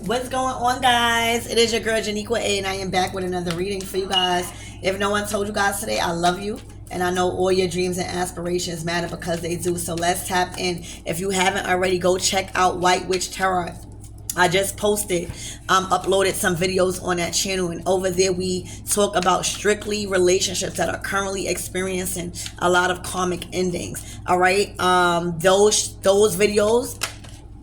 What's going on, guys? It is your girl 𝐥𝐤𝐤, and I am back with another reading for you guys. If no one told you guys today, I love you, and I know all your dreams and aspirations matter because they do. So let's tap in. If you haven't already, go check out White Witch Tarot. I just uploaded some videos on that channel, and over there we talk about strictly relationships that are currently experiencing a lot of karmic endings. All right, those videos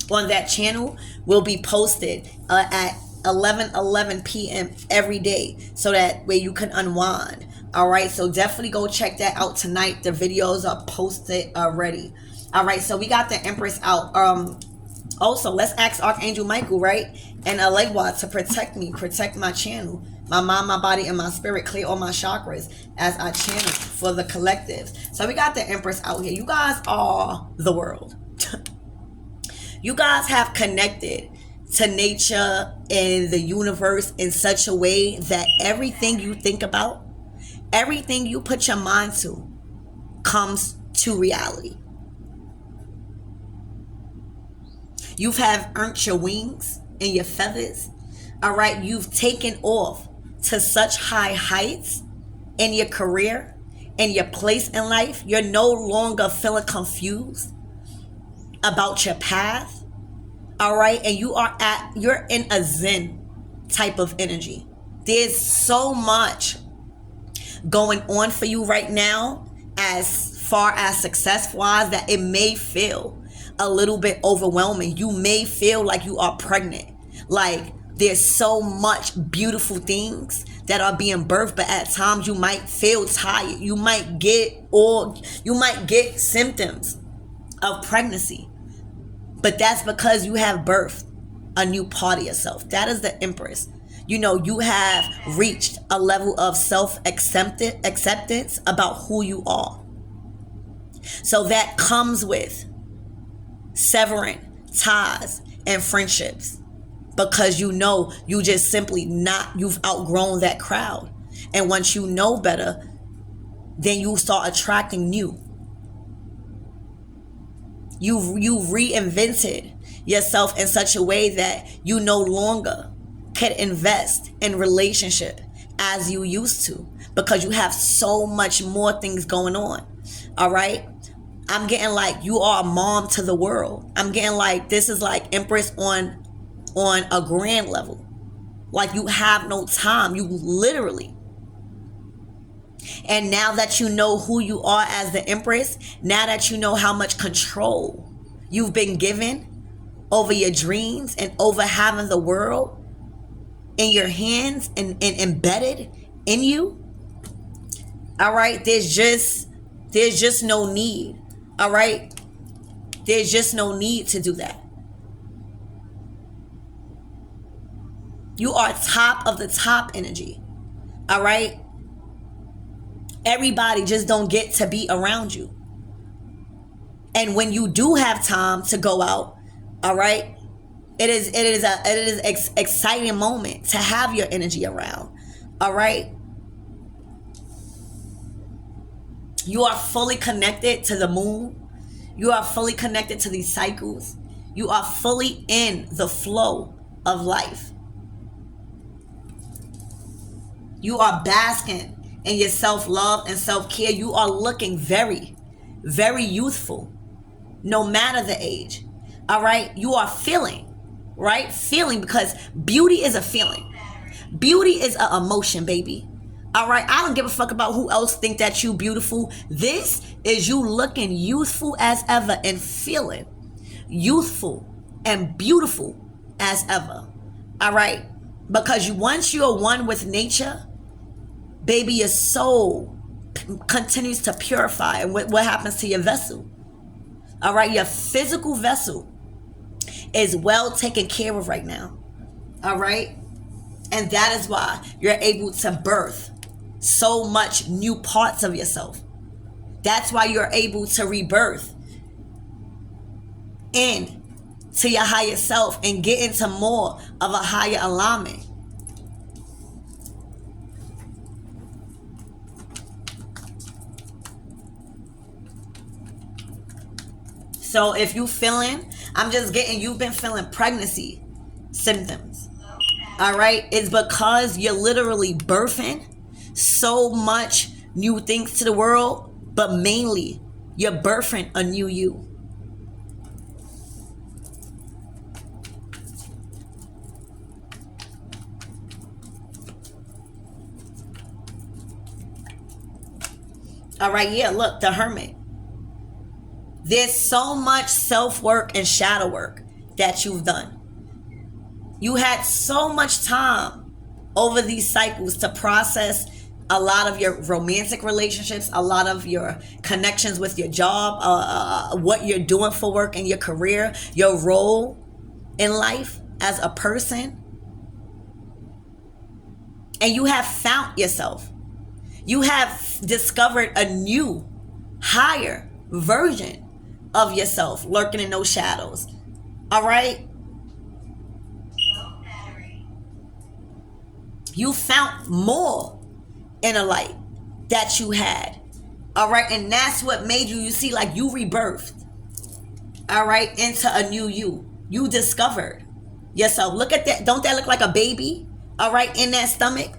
on that channel will be posted at 11 p.m. every day, so that way you can unwind. All right, so definitely go check that out tonight. The videos are posted already. All right, so we got the Empress out. Also, let's ask Archangel Michael, right, and elegba to protect me, protect my channel, my mind, my body, and my spirit. Clear all my chakras as I channel for the collectives. So we got the Empress out here. You guys are the world. You guys have connected to nature and the universe in such a way that everything you think about, everything you put your mind to, comes to reality. You have earned your wings and your feathers. All right, you've taken off to such high heights in your career, in your place in life. You're no longer feeling confused about your path. All right, and you're in a zen type of energy. There's so much going on for you right now as far as success wise that it may feel a little bit overwhelming. You may feel like you are pregnant, like there's so much beautiful things that are being birthed, but at times you might feel tired. You might get symptoms of pregnancy, but that's because you have birthed a new part of yourself. That is the Empress. You know, you have reached a level of self-acceptance about who you are. So that comes with severing ties and friendships, because you know you just simply you've outgrown that crowd. And once you know better, then you start attracting new. You reinvented yourself in such a way that you no longer can invest in relationship as you used to, because you have so much more things going on. All right, I'm getting like you are a mom to the world. I'm getting like this is like Empress on a grand level. Like you have no time. You literally. And now that you know who you are as the Empress, now that you know how much control you've been given over your dreams and over having the world in your hands and embedded in you, all right, there's just no need. All right, there's just no need to do that. You are top of the top energy. All right, everybody just don't get to be around you. And when you do have time to go out, all right, it is an exciting moment to have your energy around. All right, you are fully connected to the moon. You are fully connected to these cycles. You are fully in the flow of life. You are basking in your self-love and self-care. You are looking very, very youthful, no matter the age. All right, you are feeling, right? Feeling, because beauty is a feeling. Beauty is an emotion, baby. All right, I don't give a fuck about who else think that you beautiful. This is you looking youthful as ever and feeling youthful and beautiful as ever. All right, because once you're one with nature, baby, your soul continues to purify. And what happens to your vessel? All right, your physical vessel is well taken care of right now. All right, and that is why you're able to birth so much new parts of yourself. That's why you're able to rebirth into your higher self and get into more of a higher alignment. So if you feeling, I'm just getting, you've been feeling pregnancy symptoms. All right, it's because you're literally birthing so much new things to the world, but mainly you're birthing a new you. All right, yeah, look, the Hermit. There's so much self-work and shadow work that you've done. You had so much time over these cycles to process a lot of your romantic relationships, a lot of your connections with your job, what you're doing for work and your career, your role in life as a person. And you have found yourself. You have discovered a new, higher version of yourself lurking in those shadows. All right? You found more inner light that you had. All right? And that's what made you see, like, you rebirthed. All right? Into a new you. You discovered yourself. Look at that. Don't that look like a baby? All right? In that stomach.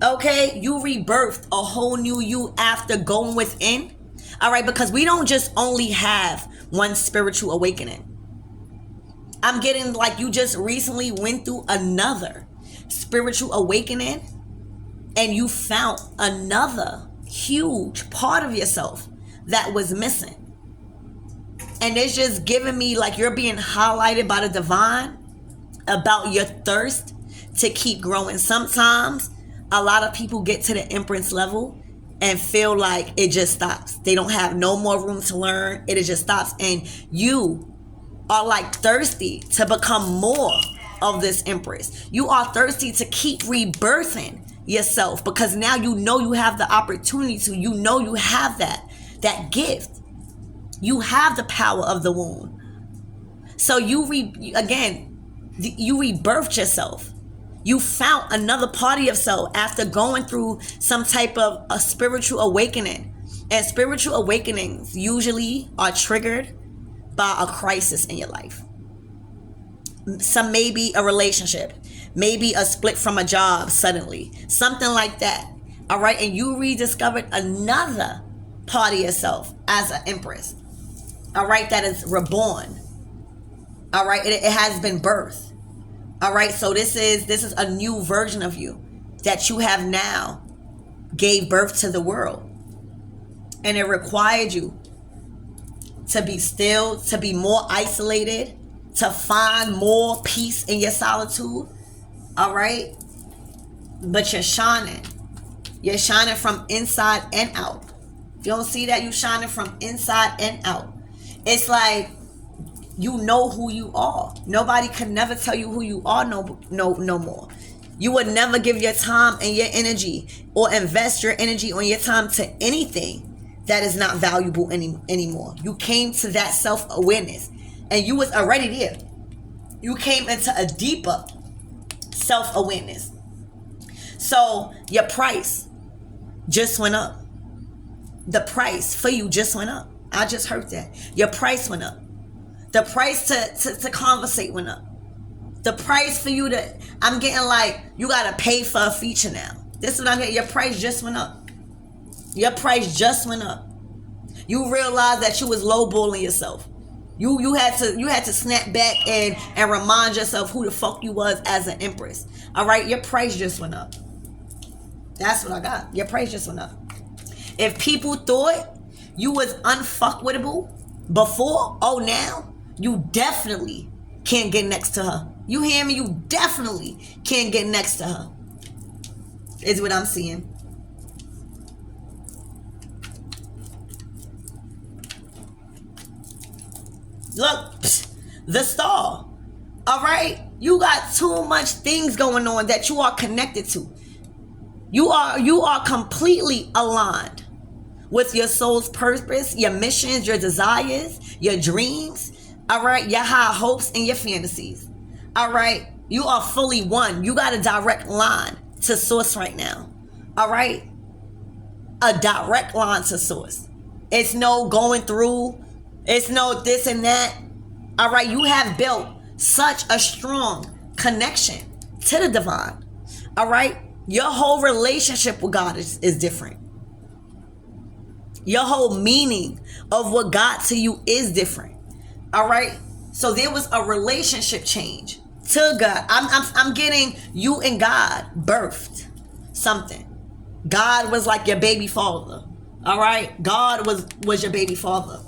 Okay, you rebirthed a whole new you after going within. All right, because we don't just only have one spiritual awakening. I'm getting like you just recently went through another spiritual awakening and you found another huge part of yourself that was missing. And it's just giving me like you're being highlighted by the divine about your thirst to keep growing. Sometimes a lot of people get to the Empress level and feel like it just stops. They don't have no more room to learn. It just stops. And you are like thirsty to become more of this Empress. You are thirsty to keep rebirthing yourself because now you know you have the opportunity to. You know you have that gift. You have the power of the womb. So you rebirthed yourself. You found another part of yourself after going through some type of a spiritual awakening. And spiritual awakenings usually are triggered by a crisis in your life. Some maybe a relationship, maybe a split from a job suddenly, something like that. All right, and you rediscovered another part of yourself as an Empress. All right, that is reborn. All right, it has been birthed. All right, so this is a new version of you that you have now gave birth to the world. And it required you to be still, to be more isolated, to find more peace in your solitude. All right? But you're shining. You're shining from inside and out. If you don't see that, you're shining from inside and out. It's like you know who you are. Nobody can never tell you who you are no more. You would never give your time and your energy or invest your energy on your time to anything that is not valuable anymore. You came to that self-awareness and you was already there. You came into a deeper self-awareness. So your price just went up. The price for you just went up. I just heard that. Your price went up. The price to conversate went up. The price for you to, I'm getting like, you got to pay for a feature now. This is what I'm getting. Your price just went up. Your price just went up. You realized that you was lowballing yourself. You had to snap back and remind yourself who the fuck you was as an Empress. All right, your price just went up. That's what I got. Your price just went up. If people thought you was unfuckwittable before, oh now, you definitely can't get next to her. You hear me? You definitely can't get next to her. Is what I'm seeing. Look, the star. All right? You got too much things going on that you are connected to. You are completely aligned with your soul's purpose, your missions, your desires, your dreams. All right, your high hopes and your fantasies. All right, you are fully one. You got a direct line to source right now. All right, a direct line to source. It's no going through. It's no this and that. All right, you have built such a strong connection to the divine. All right? Your whole relationship with God is different. Your whole meaning of what God to you is different. All right? So there was a relationship change to God. I'm getting you and God birthed something. God was like your baby father. All right? God was your baby father.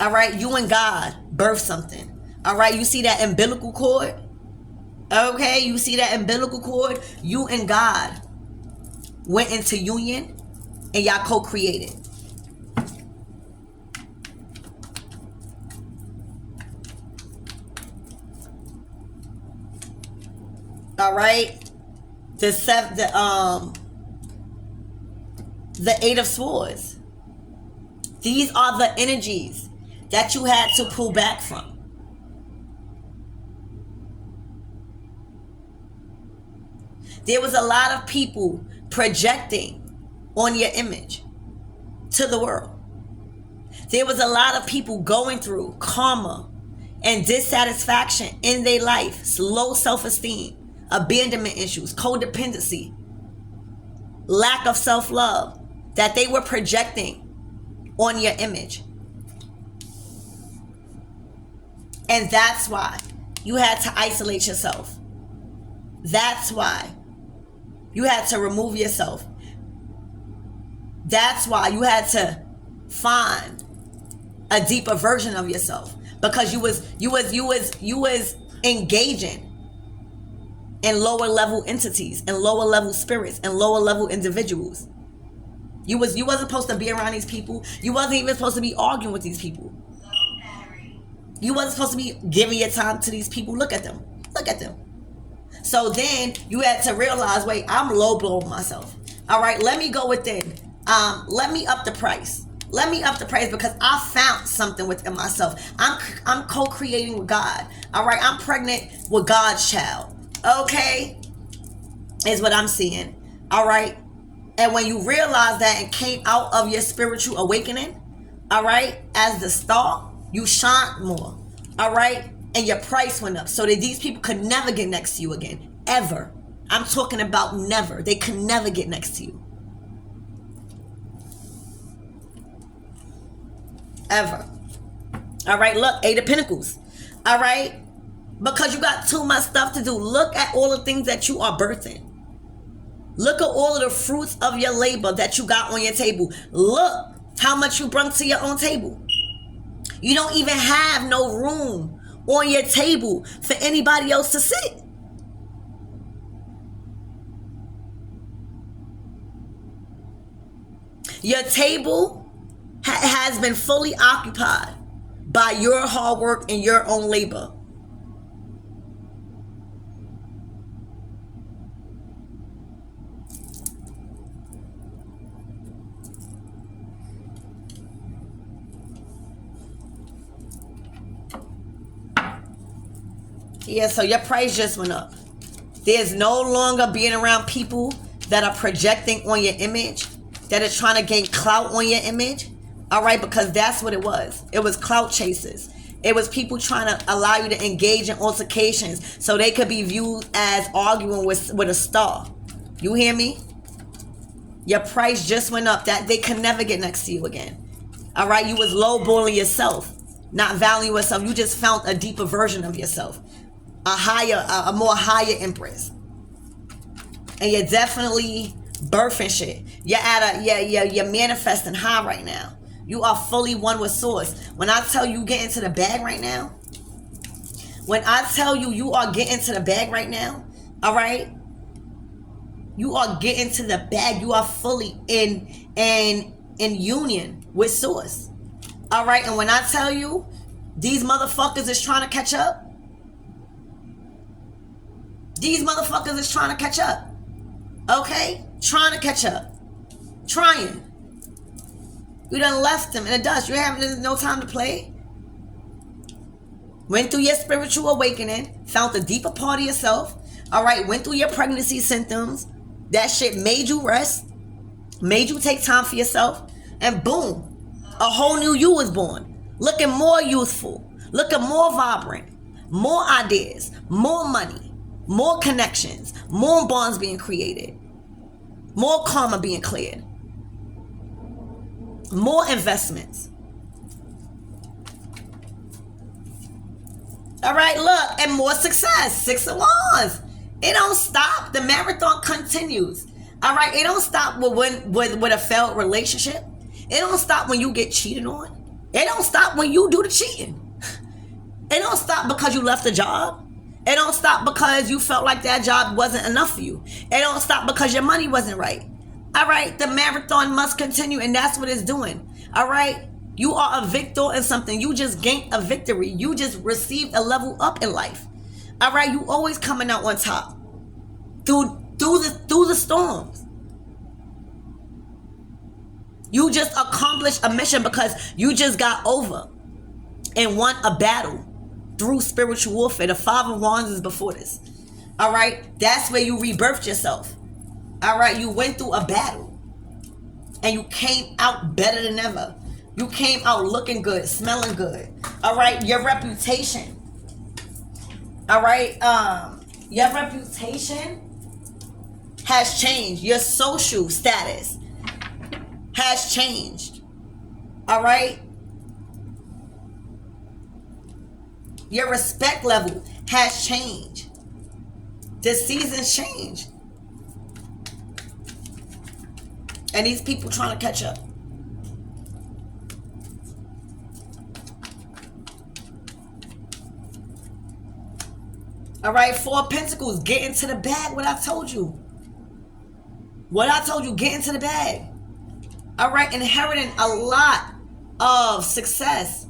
All right? You and God birthed something. All right? You see that umbilical cord? Okay? You see that umbilical cord? You and God went into union and y'all co-created. All right? The Eight of Swords. These are the energies that you had to pull back from. There was a lot of people projecting on your image to the world. There was a lot of people going through karma and dissatisfaction in their life, low self-esteem, abandonment issues, codependency, lack of self-love that they were projecting on your image. And that's why you had to isolate yourself. That's why you had to remove yourself. That's why you had to find a deeper version of yourself, because you was engaging in lower level entities and lower level spirits and lower level individuals. You wasn't supposed to be around these people. You wasn't even supposed to be arguing with these people. You wasn't supposed to be giving your time to these people. Look at them. Look at them. So then you had to realize, wait, I'm low blowing myself. All right, let me go within. Let me up the price. Let me up the price because I found something within myself. I'm co-creating with God. All right, I'm pregnant with God's child. Okay, is what I'm seeing. All right, and when you realize that and came out of your spiritual awakening, all right, as the star, you shine more. All right, and your price went up so that these people could never get next to you again, ever. I'm talking about never. They could never get next to you. Ever. All right, look, Eight of Pentacles. All right, because you got too much stuff to do. Look at all the things that you are birthing. Look at all of the fruits of your labor that you got on your table. Look how much you brought to your own table. You don't even have no room on your table for anybody else to sit. Your table has been fully occupied by your hard work and your own labor. Yeah, so your price just went up. There's no longer being around people that are projecting on your image, that are trying to gain clout on your image. All right, because that's what it was. It was clout chasers. It was people trying to allow you to engage in altercations so they could be viewed as arguing with a star. You hear me? Your price just went up. That they could never get next to you again. All right, you was lowballing yourself, not valuing yourself. You just found a deeper version of yourself, a more higher empress, and you're definitely birthing shit. You're at you're manifesting high right now. You are fully one with source. When I tell you get into the bag right now, when I tell you you are getting to the bag right now, all right, you are getting to the bag. You are fully in union with source. All right, and when I tell you these motherfuckers is trying to catch up, these motherfuckers is trying to catch up. Okay, trying to catch up, trying. You done left them in the dust. You having no time to play. Went through your spiritual awakening, found the deeper part of yourself. All right, went through your pregnancy symptoms. That shit made you rest, made you take time for yourself, and boom, a whole new you was born. Looking more youthful, looking more vibrant, more ideas, more money, more connections, more bonds being created, more karma being cleared, more investments. All right, look, and more success. 6 of Wands. It don't stop. The marathon continues. All right, it don't stop with a failed relationship. It don't stop when you get cheated on. It don't stop when you do the cheating. It don't stop because you left a job. It don't stop because you felt like that job wasn't enough for you. It don't stop because your money wasn't right. All right, the marathon must continue, and that's what it's doing. All right, you are a victor in something. You just gained a victory. You just received a level up in life. All right, you always coming out on top through the storms. You just accomplished a mission because you just got over and won a battle through spiritual warfare. The 5 of Wands is before this. All right, that's where you rebirthed yourself. All right, you went through a battle and you came out better than ever. You came out looking good, smelling good. All right, your reputation. All right, your reputation has changed. Your social status has changed. All right, your respect level has changed. The seasons changed. And these people trying to catch up. All right, 4 of Pentacles. Get into the bag. What I told you. What I told you. Get into the bag. All right, inheriting a lot of success.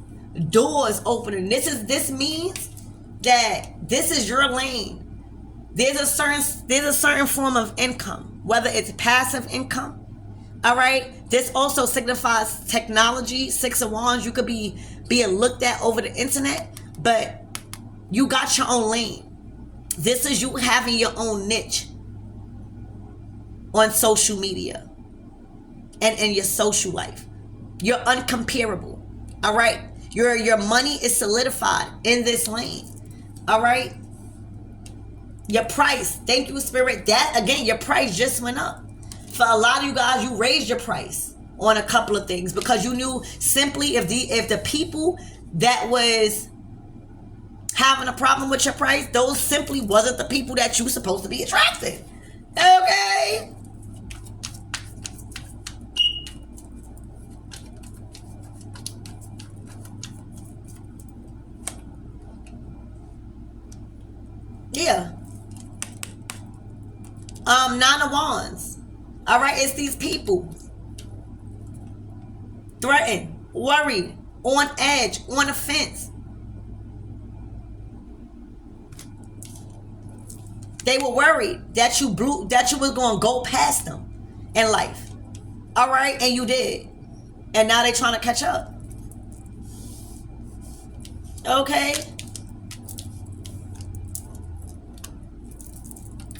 Doors opening. This means that this is your lane. There's a certain form of income, whether it's passive income. All right, this also signifies technology. 6 of Wands. You could be being looked at over the internet, but you got your own lane. This is you having your own niche on social media and in your social life. You're uncomparable. All right, your money is solidified in this lane. All right, your price. Thank you, Spirit. That again, your price just went up. For a lot of you guys, you raised your price on a couple of things because you knew simply if the people that was having a problem with your price, those simply wasn't the people that you were supposed to be attracting. Okay? Yeah. 9 of Wands. All right, it's these people. Threatened, worried, on edge, on the fence. They were worried that you was going to go past them in life. All right, and you did. And now they're trying to catch up. Okay.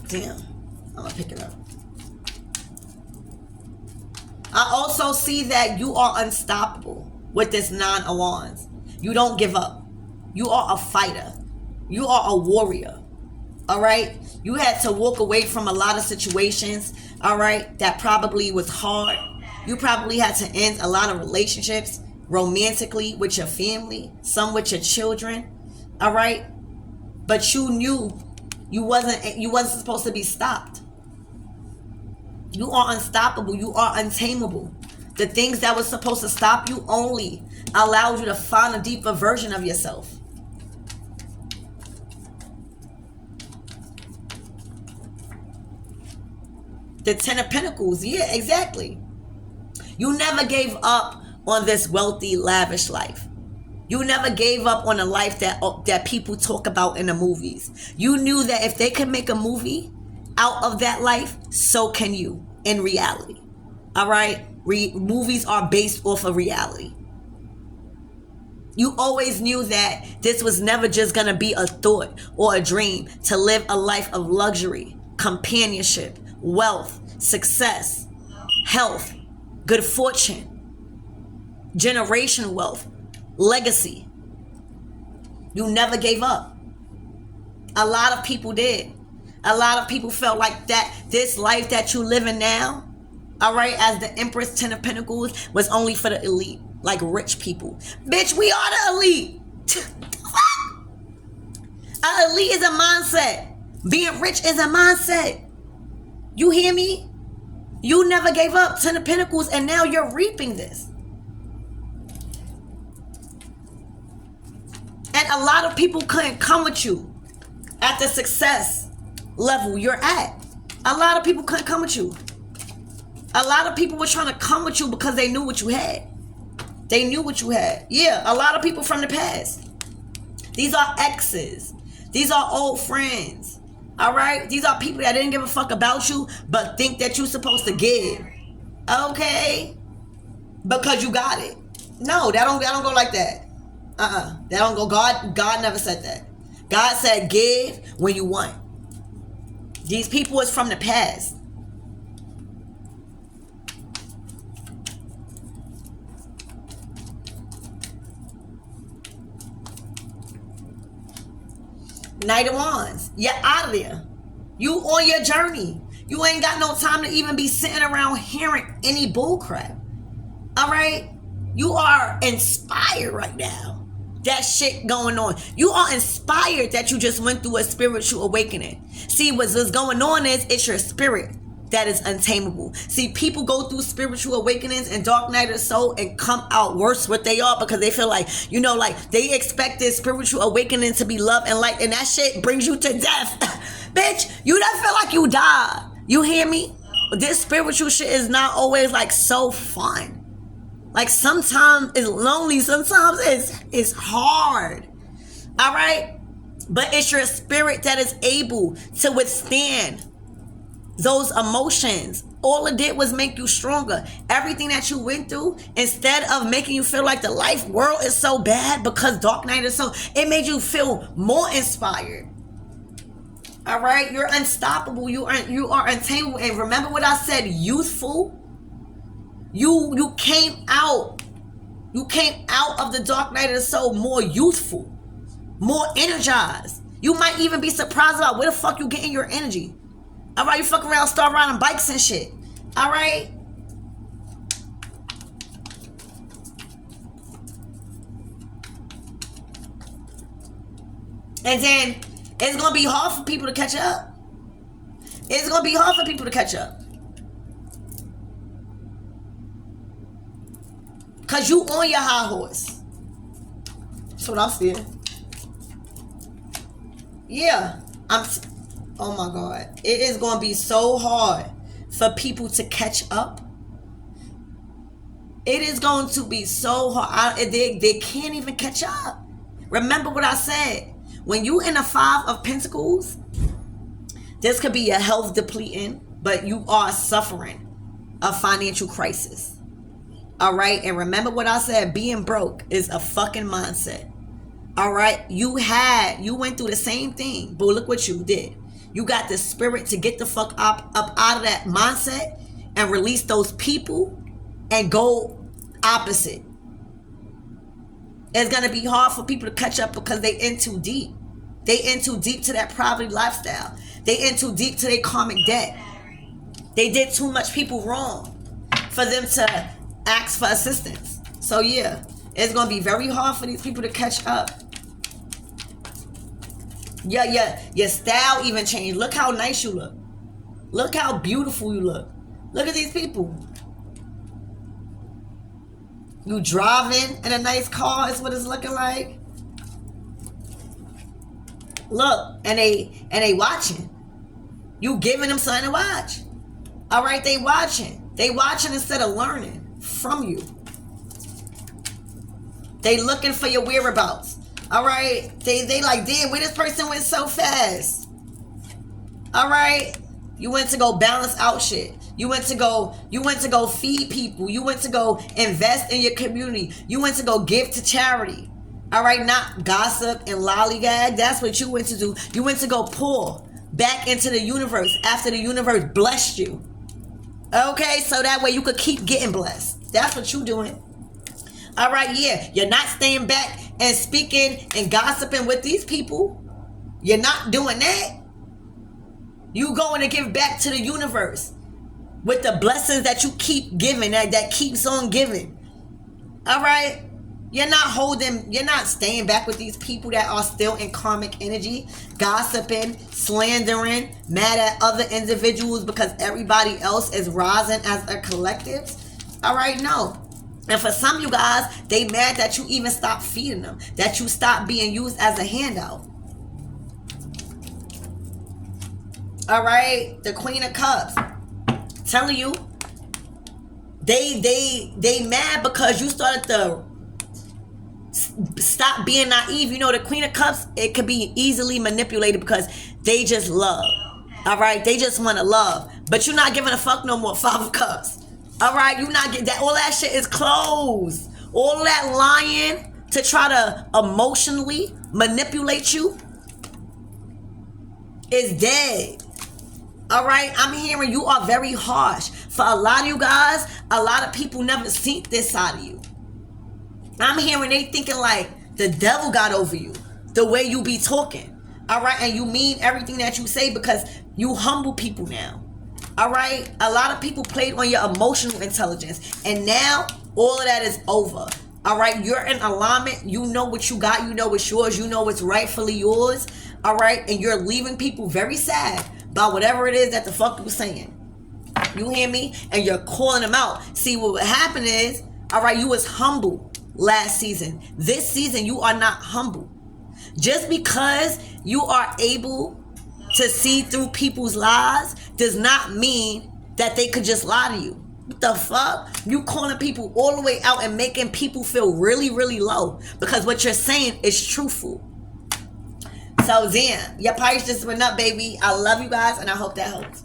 Damn. I'm going to pick it up. I also see that you are unstoppable with this 9 of Wands. You don't give up. You are a fighter. You are a warrior. All right. You had to walk away from a lot of situations. All right. That probably was hard. You probably had to end a lot of relationships romantically with your family, some with your children. All right. But you knew you wasn't supposed to be stopped. You are unstoppable. You are untamable. The things that were supposed to stop you only allowed you to find a deeper version of yourself. The 10 of Pentacles. Yeah, exactly. You never gave up on this wealthy, lavish life. You never gave up on a life that people talk about in the movies. You knew that if they can make a movie out of that life, so can you in reality. All right? Movies are based off of reality. You always knew that this was never just going to be a thought or a dream to live a life of luxury, companionship, wealth, success, health, good fortune, generational wealth, legacy. You never gave up. A lot of people did. A lot of people felt like that this life that you living now, all right, as the Empress, 10 of Pentacles, was only for the elite, like rich people. Bitch, we are the elite. An elite is a mindset. Being rich is a mindset. You hear me? You never gave up, 10 of Pentacles, and now you're reaping this. And a lot of people couldn't come with you at the success level you're at. A lot of people couldn't come with you. A lot of people were trying to come with you because they knew what you had. They knew what you had. Yeah, a lot of people from the past. These are exes. These are old friends. All right? These are people that didn't give a fuck about you but think that you're supposed to give. Okay? Because you got it. No, that don't go like that. That don't go. God never said that. God said give when you want. These people is from the past. Knight of Wands. You're out of there. You on your journey. You ain't got no time to even be sitting around hearing any bullcrap. All right? You are inspired right now. That shit going on. You are inspired that you just went through a spiritual awakening. See, what's going on is it's your spirit that is untamable. See, people go through spiritual awakenings and dark night of soul and come out worse what they are because they feel like, you know, like they expect this spiritual awakening to be love and light, and that shit brings you to death. Bitch, you don't feel like you died. You hear me? This spiritual shit is not always like so fun. Like sometimes it's lonely, sometimes it's hard. All right? But it's your spirit that is able to withstand those emotions. All it did was make you stronger. Everything that you went through, instead of making you feel like the life world is so bad because dark night is so, it made you feel more inspired. All right? You're unstoppable. You are untamable. And remember what I said, youthful. You came out. You came out of the dark night of the soul more youthful, more energized. You might even be surprised about where the fuck you getting your energy. All right, you fuck around, start riding bikes and shit. All right. And then it's gonna be hard for people to catch up. It's gonna be hard for people to catch up. Cause you on your high horse. That's what I'm seeing. Yeah. Oh my God. It is going to be so hard for people to catch up. It is going to be so hard. They can't even catch up. Remember what I said. When you in a 5 of Pentacles, this could be a health depleting, but you are suffering a financial crisis. All right. And remember what I said, being broke is a fucking mindset. All right. You went through the same thing, but look what you did. You got the spirit to get the fuck up out of that mindset and release those people and go opposite. It's going to be hard for people to catch up because they in too deep. They in too deep to that poverty lifestyle. They in too deep to their karmic debt. They did too much people wrong for them to ask for assistance. So yeah, it's gonna be very hard for these people to catch up. Yeah, your style even changed. Look how nice you look. Look how beautiful you look. Look at these people. You driving in a nice car is what it's looking like. Look, and they watching. You giving them something to watch. All right, they watching. They watching instead of learning from you. They looking for your whereabouts. All right, they like, damn, where this person went so fast. All right, you went to go balance out shit. You went to go feed people. You went to go invest in your community. You went to go give to charity. All right, not gossip and lollygag. That's what you went to do. You went to go pour back into the universe after the universe blessed you. Okay, so that way you could keep getting blessed. That's what you're doing. All right, yeah. You're not staying back and speaking and gossiping with these people. You're not doing that. You going to give back to the universe with the blessings that you keep giving, that keeps on giving. All right? You're not staying back with these people that are still in karmic energy, gossiping, slandering, mad at other individuals because everybody else is rising as a collective. All right? No. And for some of you guys, they mad that you even stop feeding them, that you stop being used as a handout. All right, the Queen of Cups, telling you, they mad because you started to stop being naive. You know, the Queen of Cups, it could be easily manipulated because they just love. All right, they just want to love, but you're not giving a fuck no more. Five of Cups. All right, you not get that. All that shit is closed. All that lying to try to emotionally manipulate you is dead. All right, I'm hearing you are very harsh. For a lot of you guys, a lot of people never seen this side of you. I'm hearing they thinking like the devil got over you, the way you be talking. All right, and you mean everything that you say because you humble people now. All right, a lot of people played on your emotional intelligence, and now all of that is over. All right, you're in alignment. You know what you got. You know it's yours. You know it's rightfully yours. All right, and you're leaving people very sad by whatever it is that the fuck you was saying. You hear me? And you're calling them out. See, what would happen is, all right, you was humble last season. This season, you are not humble. Just because you are able to see through people's lies does not mean that they could just lie to you. What the fuck? You calling people all the way out and making people feel really, really low because what you're saying is truthful. So, Zen, your price just went up, baby. I love you guys, and I hope that helps.